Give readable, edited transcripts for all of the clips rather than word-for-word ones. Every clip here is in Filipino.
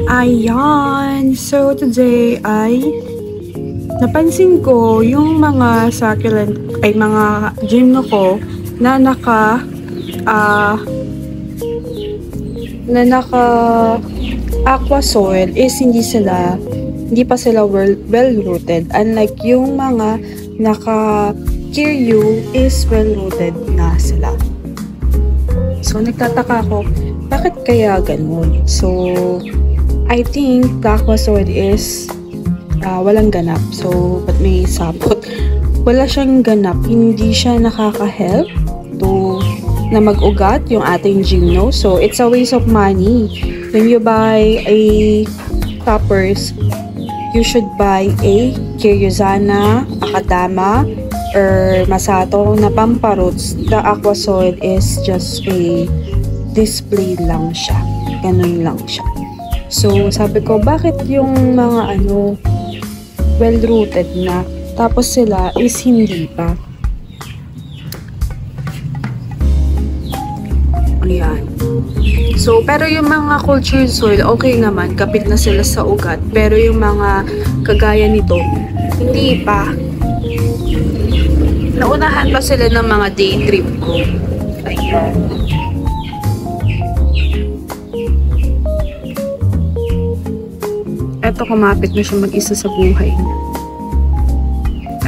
Ayan! So, today ay napansin ko yung mga succulent ay mga gymno ko na naka aqua soil is hindi pa sila well rooted, unlike yung mga naka Kiryu is well rooted na sila. So nagtataka ako bakit kaya ganun. So I think the aqua soil is walang ganap. So ba't may sapot? Wala siyang ganap, hindi siya nakaka-help to na mag-ugat yung ating gymno. So it's a waste of money. When you buy a toppers, you should buy a Kiryuzana, Akadama, or Masato na pamparoots. The aqua soil is just a display lang siya. Ganun lang siya. So sabi ko, bakit yung mga well-rooted na, tapos sila is hindi pa. Ayan. So, pero yung mga cultured soil, okay naman, kapit na sila sa ugat. Pero yung mga kagaya nito, hindi pa. Naunahan pa sila ng mga day trip ko. Ayan. Eto, kumapit na siya mag-isa sa buhay niya.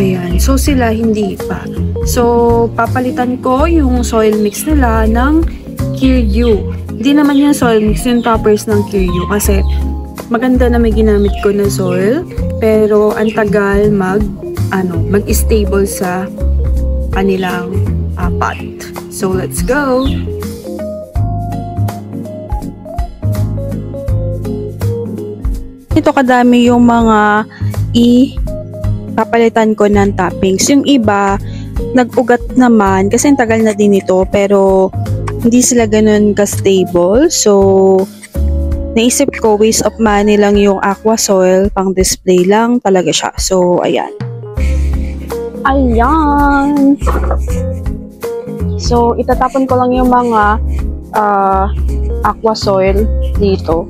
Ayan. So, sila hindi pa. So, papalitan ko yung soil mix nila ng Kiryu. Hindi naman yung soil mix, yung toppers ng Kiryu. Kasi, maganda na may ginamit ko na soil. Pero, ang tagal mag-stable sa kanilang pot. So, let's go! Ito kadami yung mga papalitan ko ng toppings. Yung iba, nag-ugat naman kasi ang tagal na din ito, pero hindi sila ganun ka-stable. So, naisip ko, waste of money lang yung aqua soil, pang display lang talaga siya. So, ayan. Ayan! So, itatapon ko lang yung mga aqua soil dito.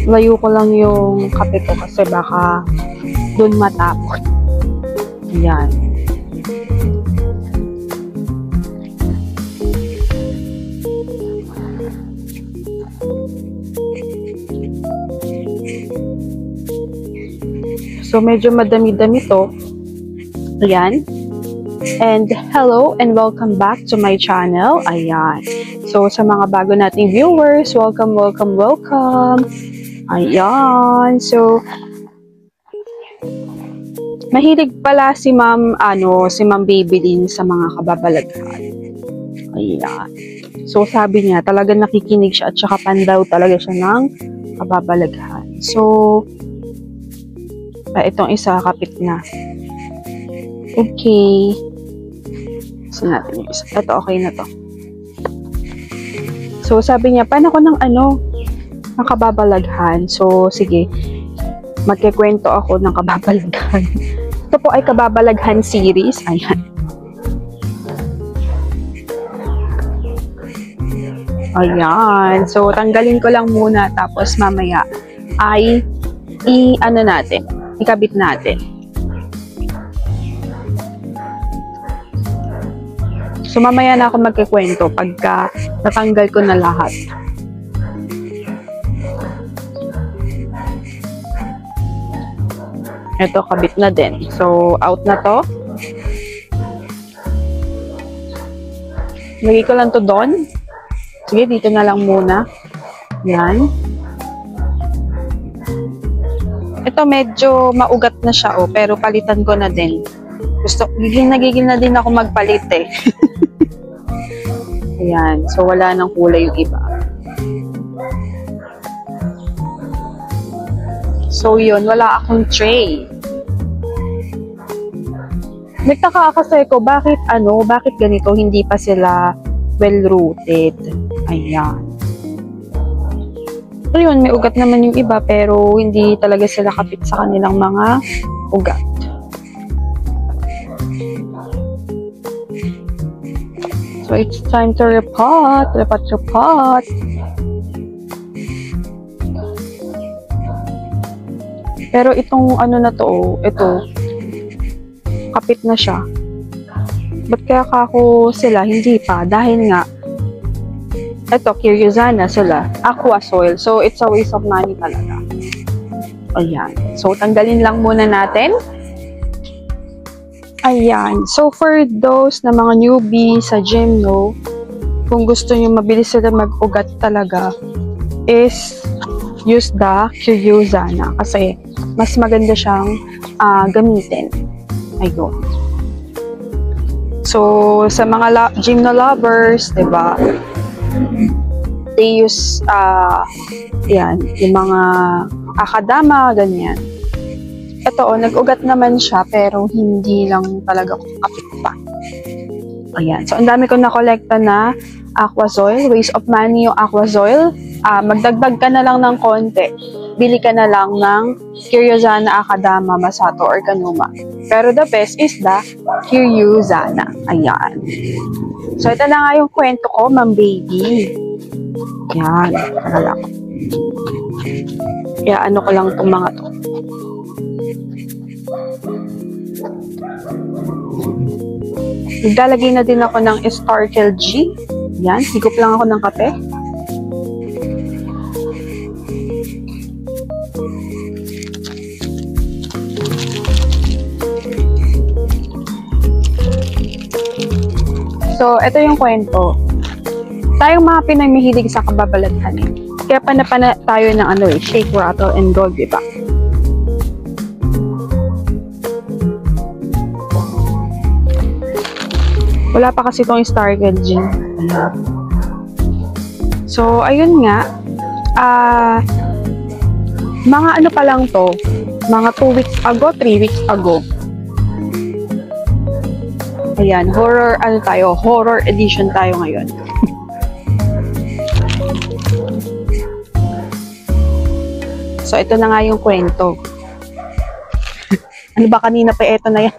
Layo ko lang yung kape ko kasi baka dun matapon. Ayan. So, medyo madami-dami to. Ayan. And hello and welcome back to my channel. Ayan. So, sa mga bago nating viewers, welcome. Ayan. So, mahilig pala si Ma'am Babylin sa mga kababalaghan. Ayan. So, sabi niya, talagang nakikinig siya at saka pandaw talaga siya ng kababalaghan. So, itong isa, kapit na. Okay. So, natin yung isa. Ito, okay na to. So, sabi niya, paano ko ng ng kababalaghan? So, sige. Magkikwento ako ng kababalaghan. Ito po ay kababalaghan series. Ayan. Ayan. So, tanggalin ko lang muna. Tapos, mamaya ay ikabit natin. So, mamaya na ako magkikwento pagka natanggal ko na lahat. Ito, kabit na din. So, out na to. Lagay ko lang to doon. Sige, dito na lang muna. Yan. Ito, medyo maugat na siya, pero palitan ko na din. Nagigil na din ako magpalit eh. Ayan. So, wala nang kulay yung iba. So, yun. Wala akong tray. Nagtaka kasi ko, bakit ganito, hindi pa sila well-rooted. Ayan. So, yun. May ugat naman yung iba, pero hindi talaga sila kapit sa kanilang mga ugat. So, So, it's time to repot. Repot. Pero itong ano na to, ito, kapit na siya. Ba't kaya kako sila? Hindi pa. Dahil nga, ito, Curiosana sila. Aqua Soil. So, it's a waste of money talaga. Ayan. So, tanggalin lang muna natin. Ayan. So, for those na mga newbie sa gym, no, kung gusto nyo mabilis sila mag-ugat talaga, is use the Curiosana. Kasi, mas maganda siyang gamitin. Ayun. So, sa mga gym na lovers, diba, they use, yan, yung mga akadama, ganyan. Ito, nag-ugat naman siya, pero hindi lang talaga kapit pa. Ayan. So, ang dami ko na-collecta na Aquasoil. Waste of money yung Aquasoil. Magdagdag ka na lang ng konti. Bili ka na lang ng Curiosana, Akadama, Masato, or Kanuma. Pero the best is the Curiosana. Ayan. So, ito na nga yung kwento ko, Ma'am Baby. Yan. Tara lang. Kaya ano ko lang itong mga to. Naglalagay na din ako ng Starkel G. Yan. Higop lang ako ng kape. So, ito yung kwento. Tayong mga Pinoy mahilig sa kababalaghanin. Kaya panapana tayo ng shake, rattle, and roll, diba? Wala pa kasi itong Starkel G. So, ayun nga. Mga ano pa lang to, mga 2 weeks ago, 3 weeks ago. Ayan, horror edition tayo ngayon. So, ito na nga yung kwento. Ano ba kanina pa? Ito na yan.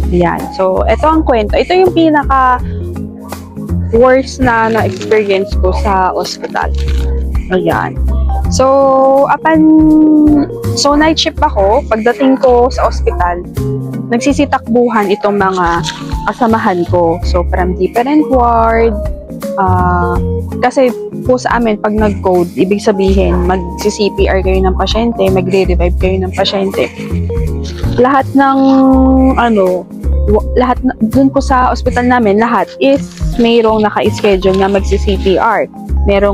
Ayan. So, ito ang kwento. Ito yung pinaka worst na experience ko sa ospital. Ayan. So, night shift ako. Pagdating ko sa ospital, nagsisitakbuhan itong mga kasamahan ko. So, from different ward. Kasi po sa amin, pag nag-code, ibig sabihin, mag-CPR kayo ng pasyente, magre-revive kayo ng pasyente. Lahat ng, dun po sa ospital namin, lahat is mayroong naka-schedule na mag-CPR. Merong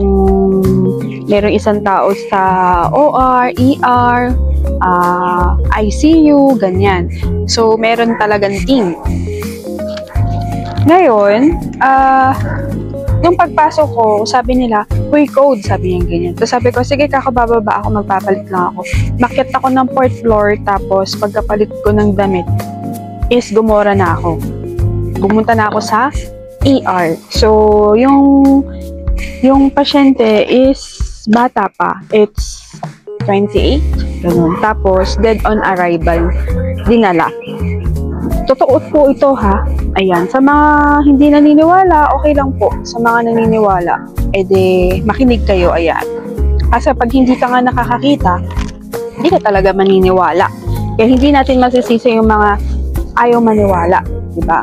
isang tao sa OR, ER, ICU, ganyan. So, meron talagang team. Ngayon, nung pagpasok ko, sabi nila, "Uy, code," sabi niya ganyan. Tapos sabi ko, sige, kakabababa ako, magpapalit lang ako. Makyat ako ng 4th floor, tapos pagkapalit ko ng damit, is gumora na ako. Pumunta na ako sa ER. So, yung pasyente is bata pa. It's 28. Ganun. Tapos, dead on arrival. Dinala. Totoo po ito, ha? Ayan. Sa mga hindi naniniwala, okay lang po. Sa mga naniniwala, edi makinig kayo. Ayan. Kasi pag hindi ka nga nakakakita, hindi ka talaga maniniwala. Kaya hindi natin masisisi yung mga ayaw maniwala. Diba?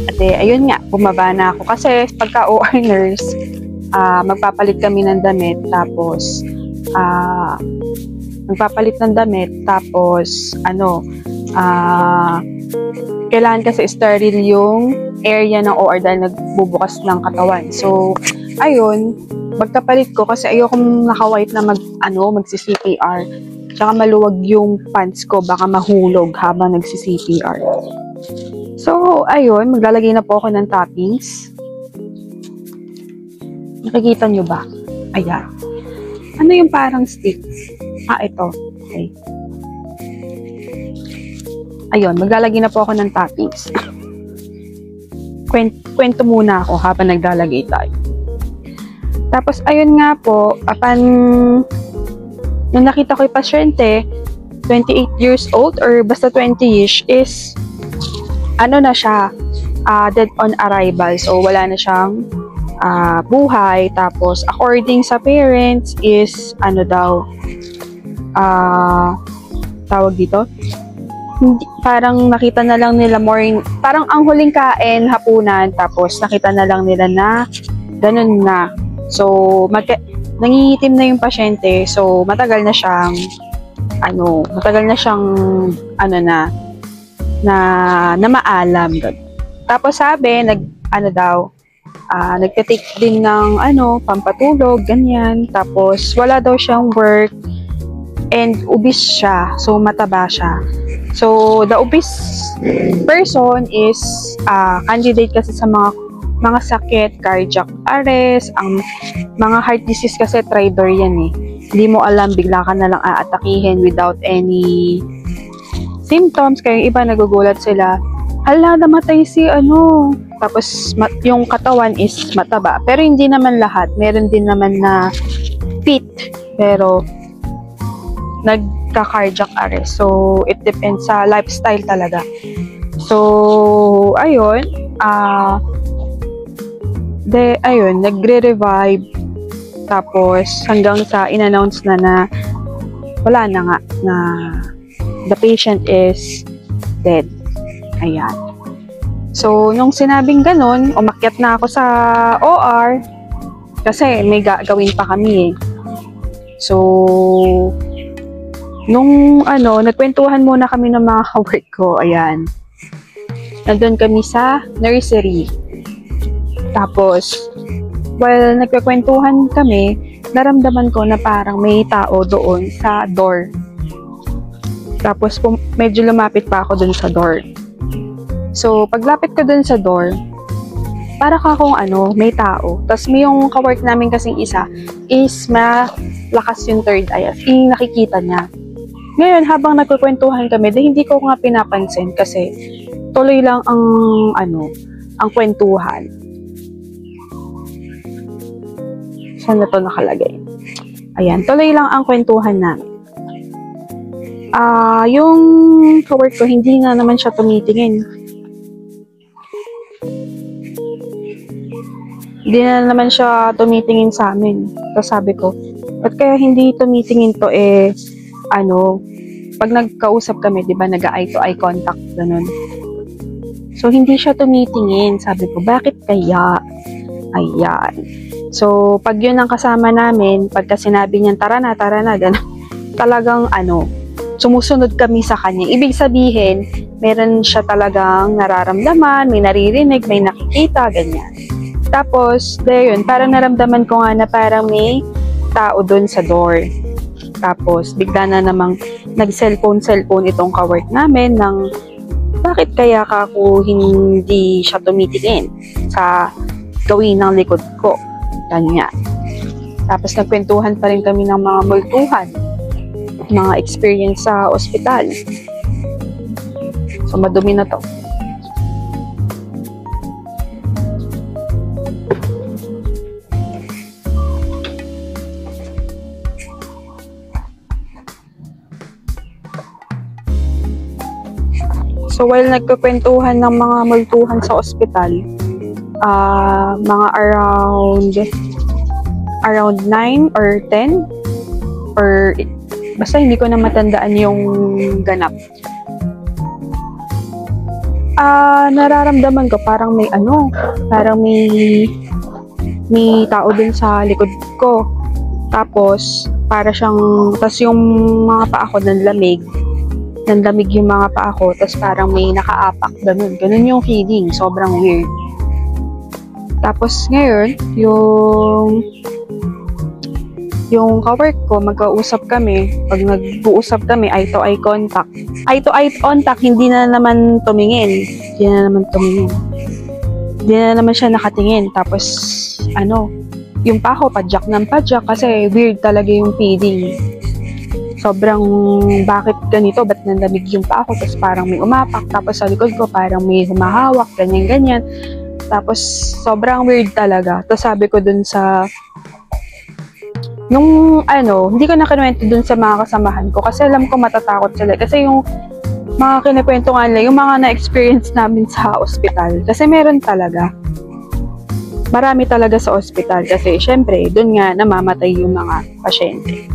At ayun nga, bumaba na ako. Kasi pagka OR nurse, magpapalit kami ng damit. Tapos, kailangan kasi sterile yung area ng OR dahil nagbubukas ng katawan. So, ayun, magkapalit ko kasi ayokong naka-white na magsi-CPR. Tsaka maluwag yung pants ko, baka mahulog habang nagsi-CPR. So, ayun, maglalagay na po ako ng toppings. Nakikita nyo ba? Ayan. Ano yung parang stick? Ito. Okay. Ayun, maglalagay na po ako ng toppings. Kwento muna ako habang naglalagay tayo. Tapos, ayun nga po, nung nakita ko yung pasyente, 28 years old or basta 20-ish is, na siya, dead on arrival. So, wala na siyang buhay. Tapos, according sa parents is, ano daw, tawag dito, hindi, parang nakita na lang nila parang ang huling kain, hapunan, tapos nakita na lang nila na ganun na. So, nangingitim na yung pasyente. So, matagal na siyang na maalam. Tapos sabi, nagte-take din ng pampatulog, ganyan. Tapos wala daw siyang work and obese siya. So mataba siya. So the obese person is candidate kasi sa mga sakit, cardiac arrest, ang mga heart disease kasi traitor yan eh. Hindi mo alam, bigla ka na lang aatakihin without any symptoms. Kaya yung iba nagugulat sila, hala, namatay si tapos yung katawan is mataba. Pero hindi naman lahat. Meron din naman na fit, pero nagka-cardiac arrest. So, it depends sa lifestyle talaga. So, ayun, nagre-revive. Tapos, hanggang sa in-announce na wala na nga, na the patient is dead. Ayan. So, nung sinabing ganun, umakyat na ako sa OR kasi may gagawin pa kami eh. So, nung nagkwentuhan muna kami ng mga ka-work ko, ayan. Nandun kami sa nursery. Tapos, while nagkakwentuhan kami, naramdaman ko na parang may tao doon sa door. Tapos, medyo lumapit pa ako doon sa door. So, paglapit ko doon sa door, para akong may tao. Tapos, may yung ka-work namin kasing isa is malakas yung third eye. Nakikita niya. Ngayon, habang nagkukwentuhan kami, hindi ko nga pinapansin kasi tuloy lang ang kwentuhan. Saan na to nakalagay? Ayan, tuloy lang ang kwentuhan namin. Yung ka-work ko, hindi na naman siya tumitingin. Hindi na naman siya tumitingin sa amin. Tapos sabi ko, ba't kaya hindi tumitingin to pag nagkausap kami, di ba, nag-eye to eye contact, ganun. So, hindi siya tumitingin. Sabi ko, bakit kaya? Ayan. So, pag yun ang kasama namin, pagka sinabi niyan, tara na, ganun, talagang sumusunod kami sa kanya. Ibig sabihin, meron siya talagang nararamdaman, may naririnig, may nakikita, ganyan. Tapos, yun, parang naramdaman ko nga na parang may tao dun sa door. Tapos, bigla na namang nag-cellphone itong ka-work namin ng bakit kaya ako hindi siya tumitingin sa gawin ng likod ko. Ganyan. Tapos, nagkwentuhan pa rin kami ng mga multuhan, mga experience sa ospital. So, madumi na to. So, while nagkukwentuhan ng mga multuhan sa ospital, mga around 9 or 10, or basta hindi ko na matandaan yung ganap. Nararamdaman ko parang may tao dun sa likod ko. Tapos, tas yung mga paa ko nanlamig yung mga paa ko, tapos parang may nakaapak, ganun yung feeling, sobrang weird. Tapos ngayon, yung ka-work ko, magkausap kami, pag nag-uusap kami, eye to eye contact, hindi na naman siya nakatingin. Tapos yung paa ko, padyak kasi weird talaga yung feeling. Sobrang, bakit ganito? Ba't nanlamig yung paa ko? Tapos parang may umapak. Tapos sa likod ko, parang may humahawak. Ganyan. Tapos, sobrang weird talaga. Tapos sabi ko dun sa... hindi ko na kinuwento dun sa mga kasamahan ko. Kasi alam ko matatakot sila. Kasi mga kinikwento nga nila, yung mga na-experience namin sa ospital. Kasi meron talaga. Marami talaga sa ospital. Kasi syempre, doon nga namamatay yung mga pasyente.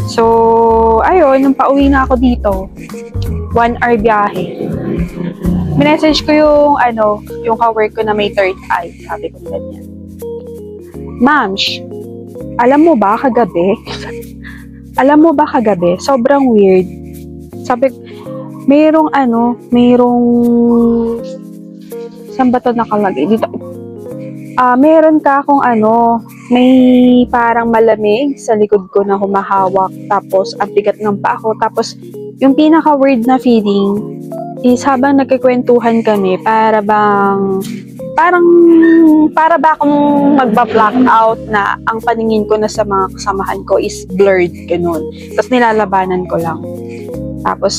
So, ayun, nung pauwi na ako dito, 1 hour biyahe. Minessage ko yung ka-work ko na may third eye. Sabi ko ganyan. Ma'am, alam mo ba kagabi? Sobrang weird. Sabi, mayroong saan ba ito nakalagay? Dito. Meron ka akong may parang malamig sa likod ko na humahawak. Tapos, ang bigat ng paa ko. Tapos, yung pinaka-weird na feeling is habang nagkikwentuhan kami, para ba akong magba-black out na ang paningin ko na sa mga kasamahan ko is blurred, ganun. Tapos nilalabanan ko lang. Tapos,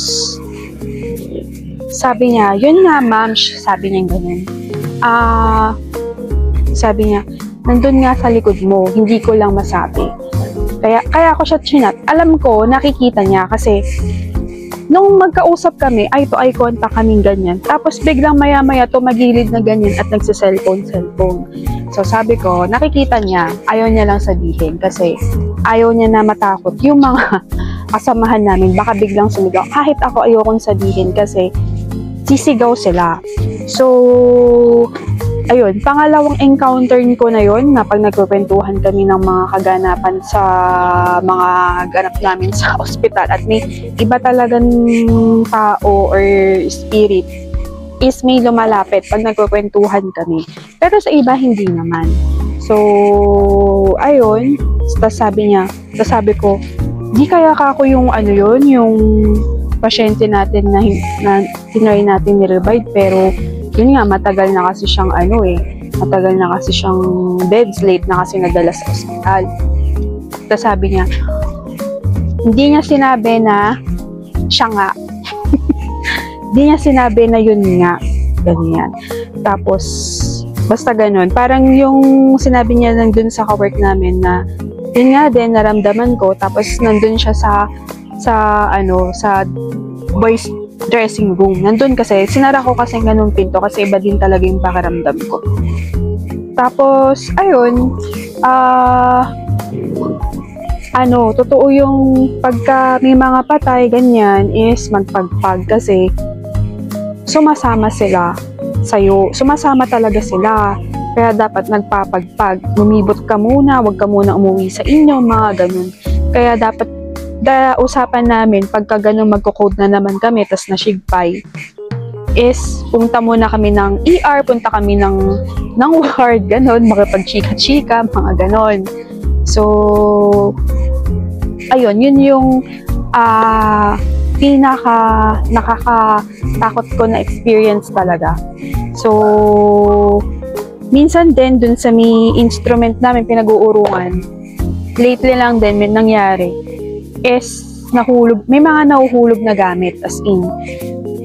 sabi niya, yun nga ma'am, sabi niya ganun. Sabi niya, nandun nga sa likod mo, hindi ko lang masabi. Kaya ako siya chinat. Alam ko, nakikita niya kasi nung magkausap kami, eye to eye contact kaming ganyan. Tapos biglang maya-maya tumagilid na ganyan at nagsa-cellphone. So sabi ko, nakikita niya, ayaw niya lang sabihin kasi ayaw niya na matakot yung mga kasamahan namin. Baka biglang sumigaw. Kahit ako ayokong sabihin kasi sisigaw sila. So, ayun, pangalawang encounter ko na yun na pag nagkukwentuhan kami ng mga kaganapan sa mga ganap namin sa ospital at may iba talagang tao or spirit is may lumalapit pag nagkukwentuhan kami. Pero sa iba, hindi naman. So, ayun, sabi ko, di kaya kako yung yung pasyente natin na tinry natin ni-revive pero yun nga, matagal na kasi siyang dead slate na kasi nadala sa ospital. Tapos sabi niya, hindi niya sinabi na siya nga. Hindi niya sinabi na yun nga. Ganyan. Tapos, basta ganun. Parang yung sinabi niya nandun sa ka-work namin na yun nga din, naramdaman ko. Tapos, nandun siya sa boys dressing room. Nandun kasi, sinara ko kasi ganun pinto kasi iba din talaga yung pakiramdam ko. Tapos, ayun, totoo yung pagka may mga patay, ganyan, is magpagpag kasi sumasama sila sa'yo. Sumasama talaga sila. Kaya dapat nagpapagpag. Lumibot ka muna, wag ka muna umuwi sa inyo, mga ganun. Kaya dapat usapan namin pagka ganun magko-code na naman kami tas nasigpay is punta muna kami ng ER, punta kami ng ward, ganun, makipag-chika-chika, mga ganun. So, ayun, yun yung pinaka nakakatakot ko na experience talaga. So, minsan din dun sa may instrument namin pinag-uurungan, lately lang din may nangyari is nahulog, may mga nahuhulog na gamit, as in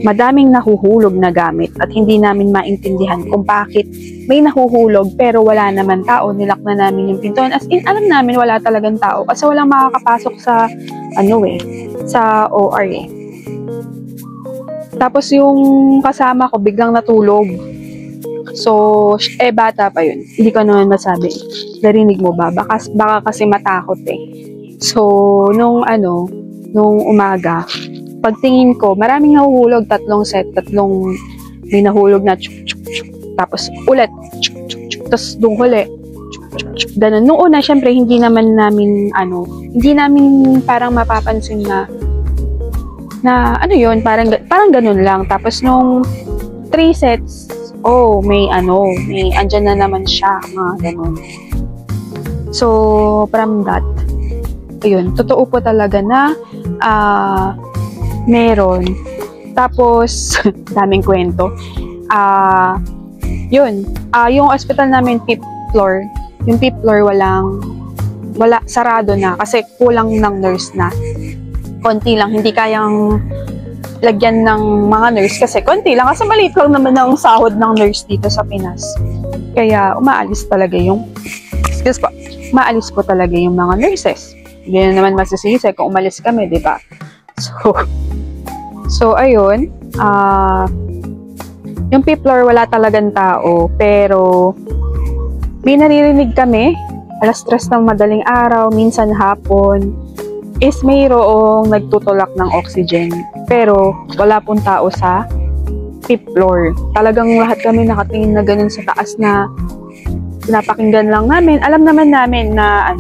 madaming nahuhulog na gamit at hindi namin maintindihan kung bakit may nahuhulog pero wala naman tao. Nilak na namin yung pintuan, as in alam namin wala talagang tao kasi walang makakapasok sa sa OR eh. Tapos yung kasama ko biglang natulog. So, bata pa yun. Hindi ko naman masabi. Narinig mo ba? Baka kasi matakot eh. So, nung umaga, pagtingin ko, maraming nahuhulog, tatlong may nahulog na chuk. Tapos, ulit, chuk. Tapos, dung huli, chuk. Ganun. Nung una, syempre, hindi namin parang mapapansin na yun, parang ganun lang. Tapos, nung 3 sets, may andyan na naman siya, mga ganun. So, from that, ayun, totoo po talaga na meron. Tapos, daming kwento. Yung hospital namin, 5th floor. Yung 5th floor, sarado na kasi kulang ng nurse na. Konti lang, hindi kayang lagyan ng mga nurse kasi konti lang. Kasi maliit lang naman ang sahod ng nurse dito sa Pinas. Kaya, umaalis po talaga yung mga nurses. Hindi na naman masisisi kung umalis kami, di ba? So, ayun. Yung fifth floor, wala talagang tao. Pero, may naririnig kami. Alas 3 ng madaling araw, minsan hapon, is mayroong nagtutulak ng oxygen. Pero, wala pong tao sa fifth floor. Talagang lahat kami nakatingin na ganun sa taas na pinapakinggan lang namin. Alam naman namin na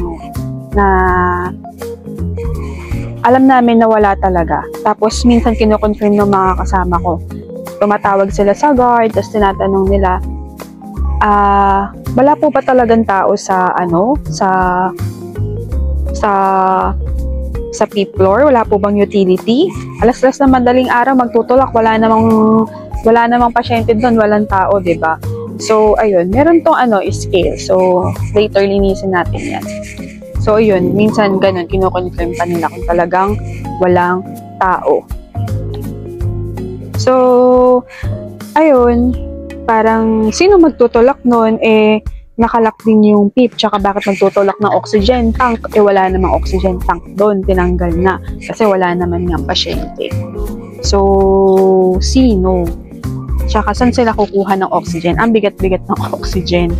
alam namin na wala talaga. Tapos minsan kino-confirm ng mga kasama ko. Tumatawag sila sa guard, tapos tinatanong nila, wala po ba talagang tao sa sa fifth floor? Wala po bang utility? Alas 3 na madaling araw, magtutulak, wala namang pasyente doon, walang tao, 'di ba? So, ayun, meron tong scale. So, later linisin natin 'yan. So, ayun, minsan ganun, kino-confirm pa nila kung talagang walang tao. So, ayun, parang sino magtutulak nun, nakalak din yung PIP, tsaka bakit magtutulak ng oxygen tank, wala namang oxygen tank doon, tinanggal na, kasi wala naman nga pasyente. So, sino? Tsaka saan sila kukuha ng oxygen? Ang bigat-bigat ng oxygen.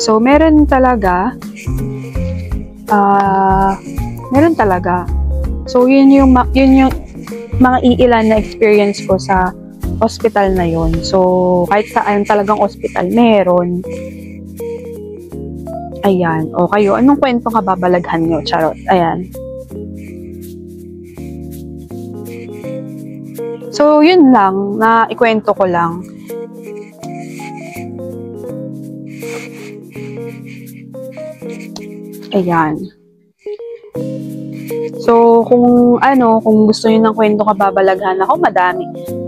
So, meron talaga. So, yun yung mga iilan na experience ko sa hospital na yon. So, kahit saan talagang hospital, meron. Ayan. O kayo, anong kwentong kababalaghan nyo? Charot. Ayan. So, yun lang, na ikwento ko lang. Ayan. So, kung gusto niyo ng kwento kababalaghan ako,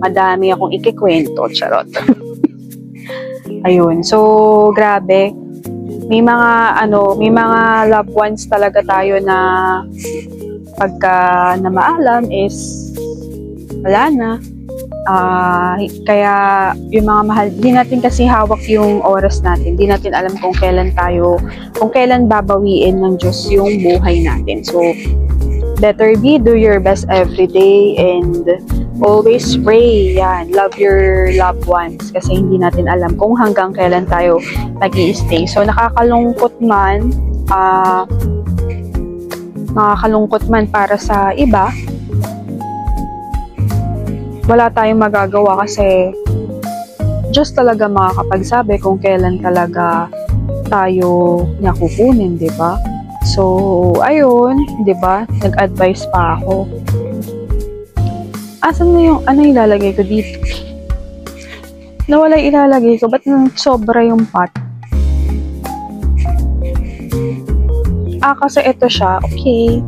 madami akong ikikwento, charot. Ayun. So, grabe. May mga loved ones talaga tayo na pagka namaalam is wala na. Kaya yung mga mahal, di natin kasi hawak yung oras natin. Di natin alam kung kailan babawiin ng Diyos yung buhay natin. So, better do your best every day and always pray. Yan, love your loved ones kasi hindi natin alam kung hanggang kailan tayo nag-i-stay. So, nakakalungkot man para sa iba. Wala tayong magagawa kasi Diyos talaga makakapagsabi kung kailan talaga tayo niya kukunin, di ba? So, ayun, di ba? Nag-advise pa ako. Asan na yung, ilalagay ko dito? Nawala ilalagay ko, ba't sobra yung pot? Kasi ito siya, okay.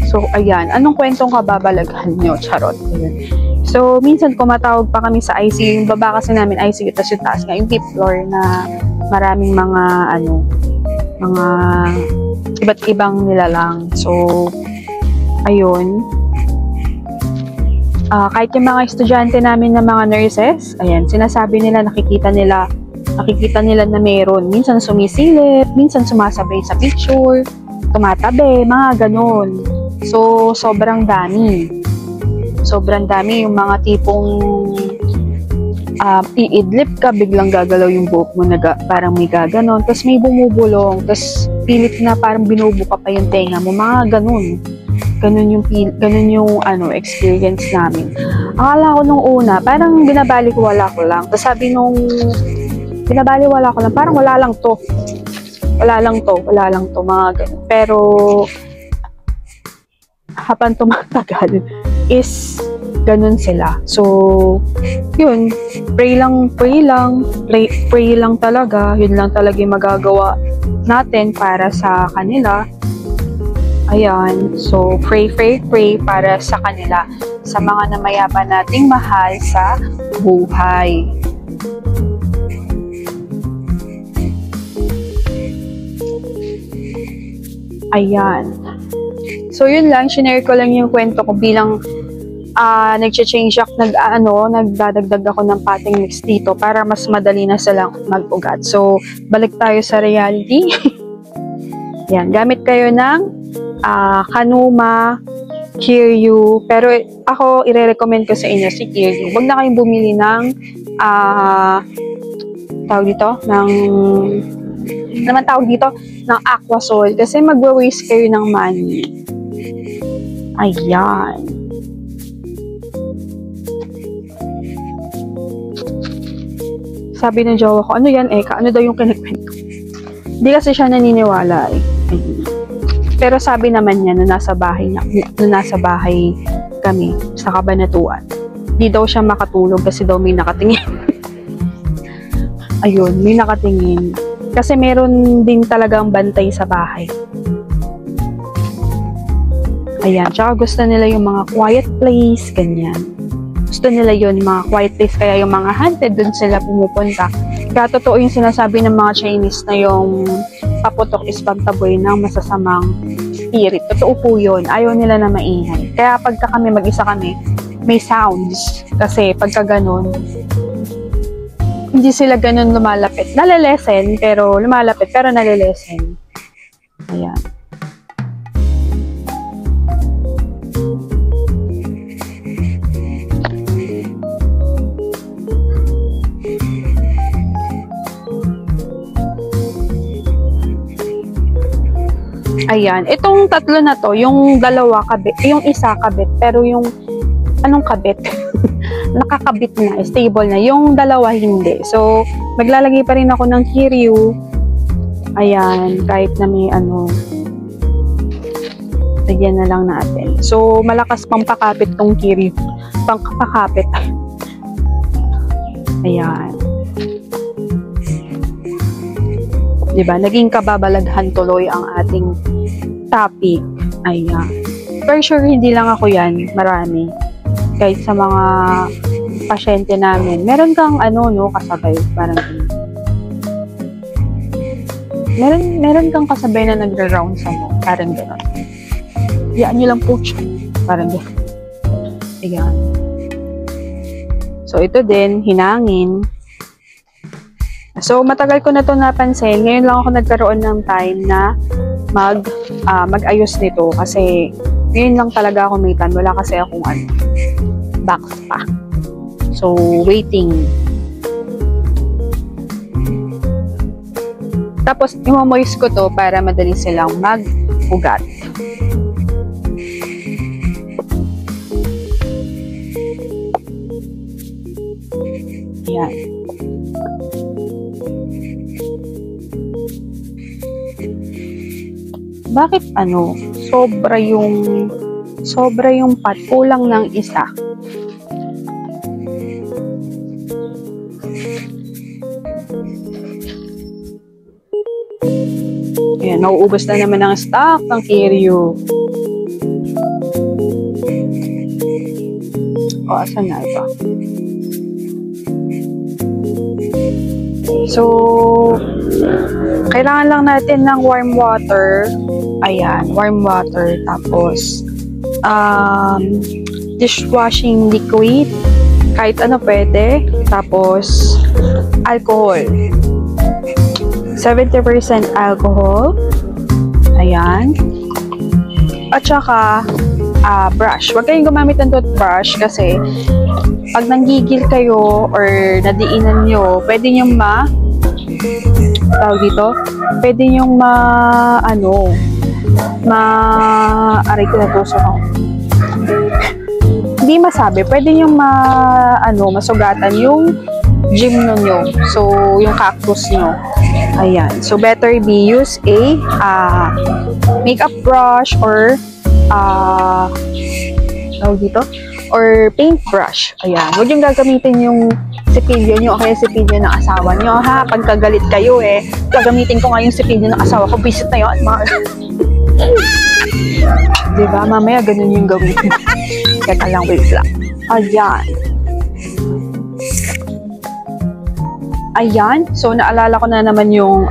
So, ayan. Anong kwentong kababalaghan nyo? Charot. Ayan. So, minsan kumatawag pa kami sa ICU. Yung baba kasi namin ICU, tapos yung taas nga, yung fifth floor na maraming mga iba't ibang nilalang. So, ayun. Kahit yung mga estudyante namin na mga nurses, ayan, sinasabi nila, nakikita nila na meron. Minsan sumisilip, minsan sumasabay sa picture, tumatabi, mga ganon. So, sobrang dami. Sobrang dami yung mga tipong iidlip ka, biglang gagalaw yung buhok mo na parang may gaganon, tapos may bumubulong, tapos pilit na parang binubuka pa yung tenga mo, mga ganon. Ganon yung experience namin. Akala ko nung una, parang binabaliwala ko lang. Tapos sabi nung binabaliwala ko lang, parang wala lang to, mga ganon. Pero habang tumatagal is ganun sila. So, yun, pray lang talaga. Yun lang talaga yung magagawa natin para sa kanila. Ayan, so pray para sa kanila, sa mga namayapan nating mahal sa buhay. Ayan. So, yun lang. Shinare ko lang yung kwento ko bilang nag-change ako, nagdadagdag ako ng pating mix dito para mas madali na silang mag-ugat. So, balik tayo sa reality. Yan. Gamit kayo ng Kanuma Kiryu. Pero ako, ire-recommend ko sa inyo si Kiryu. Huwag na kayong bumili ng, tawag dito, ng Aquasol. Kasi magwa-waste kayo ng money. Ayan. Sabi ng jowa ko, ano yan, Eka? Ano daw yung kinikwento? Hindi kasi siya naniniwala eh. Pero sabi naman niya na nasa bahay kami sa Kabanatuan. Di daw siya makatulog kasi daw may nakatingin. Ayun, may nakatingin. Kasi meron din talagang bantay sa bahay. Ayan, tsaka gusto nila yung mga quiet place, ganyan. Gusto nila yun, yung mga quiet place, kaya yung mga haunted, dun sila pumupunta. Kaya totoo yung sinasabi ng mga Chinese na yung paputok is pantaboy ng masasamang spirit. Totoo po yun. Ayaw nila na maingay. Kaya pagka kami, mag-isa kami, may sounds. Kasi pagka ganun, hindi sila ganun lumalapit. Nalalesen, pero lumalapit, pero nalalesen. Ayan. Ayan. Itong tatlo na to, yung dalawa kabit, yung isa kabit, pero yung, anong kabit? Nakakabit na, stable na. Yung dalawa hindi. So, maglalagay pa rin ako ng Kiryu. Ayan. Kahit na may ano, lagyan na lang natin. So, malakas pang pakapit tong Kiryu. Pang pakapit. Ayan. Diba? Naging kababalaghan tuloy ang ating topic. Ayan. For sure, hindi lang ako yan. Marami. Kahit sa mga pasyente namin. Meron kang ano, no, kasabay. Parang meron kang kasabay na nagra-round sa mo. Parang gano'n. Iyaan nyo lang po siya. Parang gano'n. Ayan. So, ito din, hinangin. So, matagal ko na ito napansin. Ngayon lang ako nagkaroon ng time na mag-ayos nito. Kasi, ngayon lang talaga ako may time. Wala kasi akong box pa. So, waiting. Tapos, i-moist ko to para madali silang mag-ugat. Ayan. Bakit ano, sobra yung pat, kulang ng isa. Ayan, nauubos na naman ang stock ng Kiryu. O, asan na ito? So, kailangan lang natin ng warm water. Ayan, warm water. Tapos, dishwashing liquid. Kahit ano pwede. Tapos, alcohol. 70% alcohol. Ayan. At saka, brush. Huwag kayong gumamit ng toothbrush kasi pag nanggigil kayo or nadiinan nyo, pwede nyo tawag dito, pwede nyo aray ko na puso ko. Hindi masabi, pwede nyo masugatan yung gym nyo. So, yung cactus nyo. Ayan. So, better be use a makeup brush or tawag dito, or paintbrush. Ayan. Huwag yung gagamitin yung sipilyo nyo o kaya sipilyo ng asawa nyo. Ha? Pagkagalit kayo gagamitin ko nga yung sipilyo ng asawa ko. Visit na yun. Diba? Mamaya ganun yung gawin. Teka lang, wait lang. Ayan. Ayan. So, naalala ko na naman yung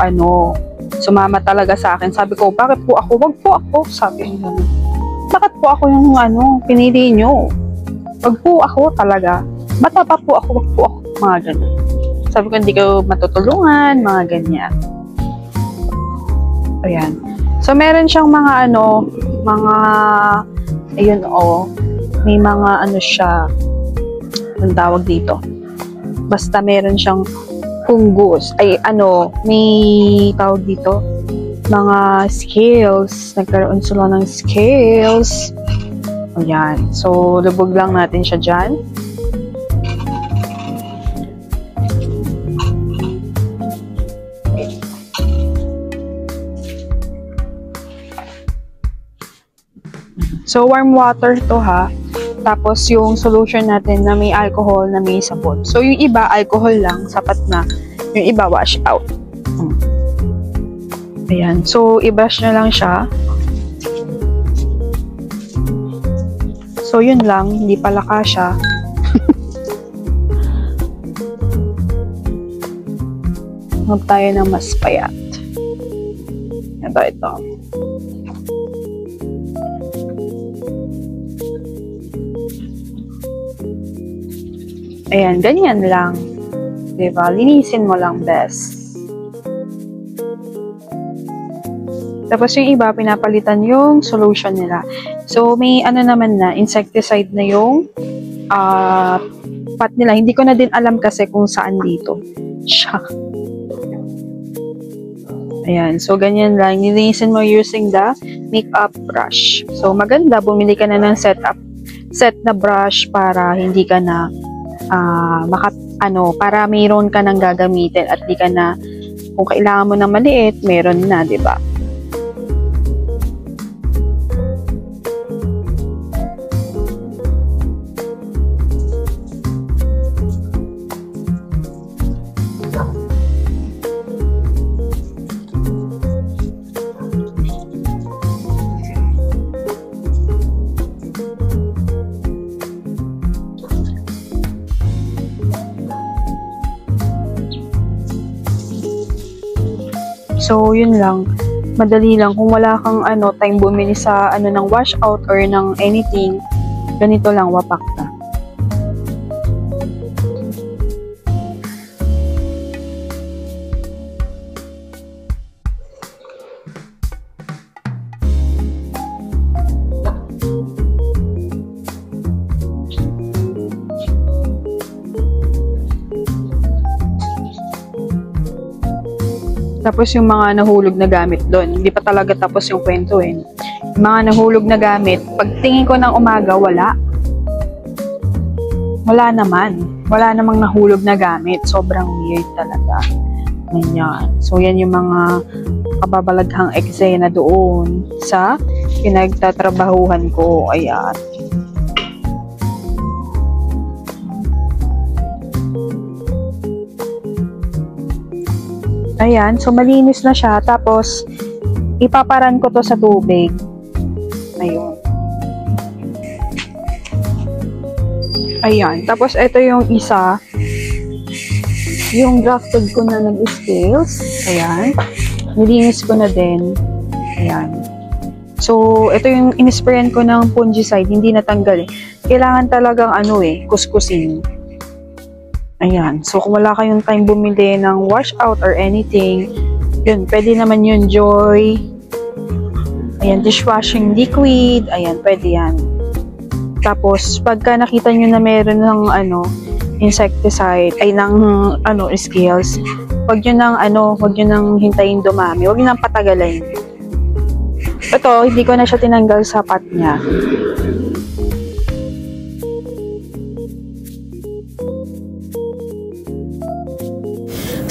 sumama talaga sa akin. Sabi ko, bakit po ako? Wag po ako. Sabi niya. Bakit po ako yung pinili nyo? Wag po ako talaga. Bata pa po ako, wag po ako. Mga ganyan. Sabi ko, hindi ko matutulungan, mga ganyan. Ayan. So, meron siyang mga Ayun, oh. May mga ano siya, ang tawag dito. Basta meron siyang fungus. Ay, ano, may tawag dito. Mga scales. Nagkaroon sila ng scales. Ayan. So, lubog lang natin siya dyan. So, warm water to ha. Tapos, yung solution natin na may alcohol na may sabon. So, yung iba, alcohol lang, sapat na. Yung iba, wash out. Ayan. So, i-brush na lang siya. So, yun lang. Hindi pala kasya. Huwag tayo ng mas payat. Ito. Ayan, ganyan lang. Diba? Linisin mo lang, best. Tapos yung iba, pinapalitan yung solution nila. So, may ano naman na, insecticide na yung pot nila. Hindi ko na din alam kasi kung saan dito. Siya. Ayan. So, ganyan lang. Nilinisin mo using the makeup brush. So, maganda. Bumili ka na ng set na brush para hindi ka na para mayroon ka nang gagamitin at di ka na, kung kailangan mo ng maliit, meron na, di ba? So, yun lang. Madali lang. Kung wala kang time bumili sa ng wash out or ng anything, ganito lang, wapak na. Tapos yung mga nahulog na gamit doon, hindi pa talaga tapos yung kwento eh. Yung mga nahulog na gamit, pagtingin ko ng umaga, wala. Wala naman. Wala namang nahulog na gamit. Sobrang weird talaga. Ganyan. So yan yung mga kababalaghang eksena doon sa pinagtatrabahuhan ko. Ayan. Ayan, so malinis na siya. Tapos, ipaparan ko to sa tubig. Ayun. Ayan. Tapos, ito yung isa. Yung drafted ko na nag-scales. Ayan. Nilinis ko na din. Ayan. So, ito yung inisprayan ko ng fungicide. Hindi natanggal eh. Kailangan talagang kuskusin. Ayan. So, kung wala kayong time bumili ng wash out or anything, yun, pwede naman yun, Joy. Ayan, dishwashing liquid. Ayan, pwede yan. Tapos, pagka nakita nyo na meron ng, insecticide, scales, wag nyo nang hintayin dumami. Wag nyo nang patagalin. Ito, hindi ko na siya tinanggal sa pot niya.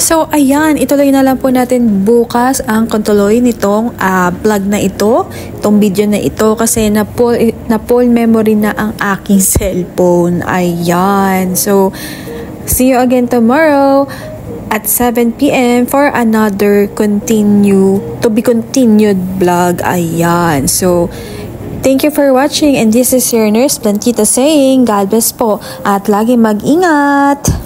So, ayan, ituloy na lang po natin bukas ang kontuloy nitong vlog na ito, itong video na ito, kasi na full memory na ang aking cellphone. Ayan. So, see you again tomorrow at 7 p.m. for another to be continued vlog. Ayan. So, thank you for watching, and this is your nurse Plantita saying, God bless po at lagi mag-ingat!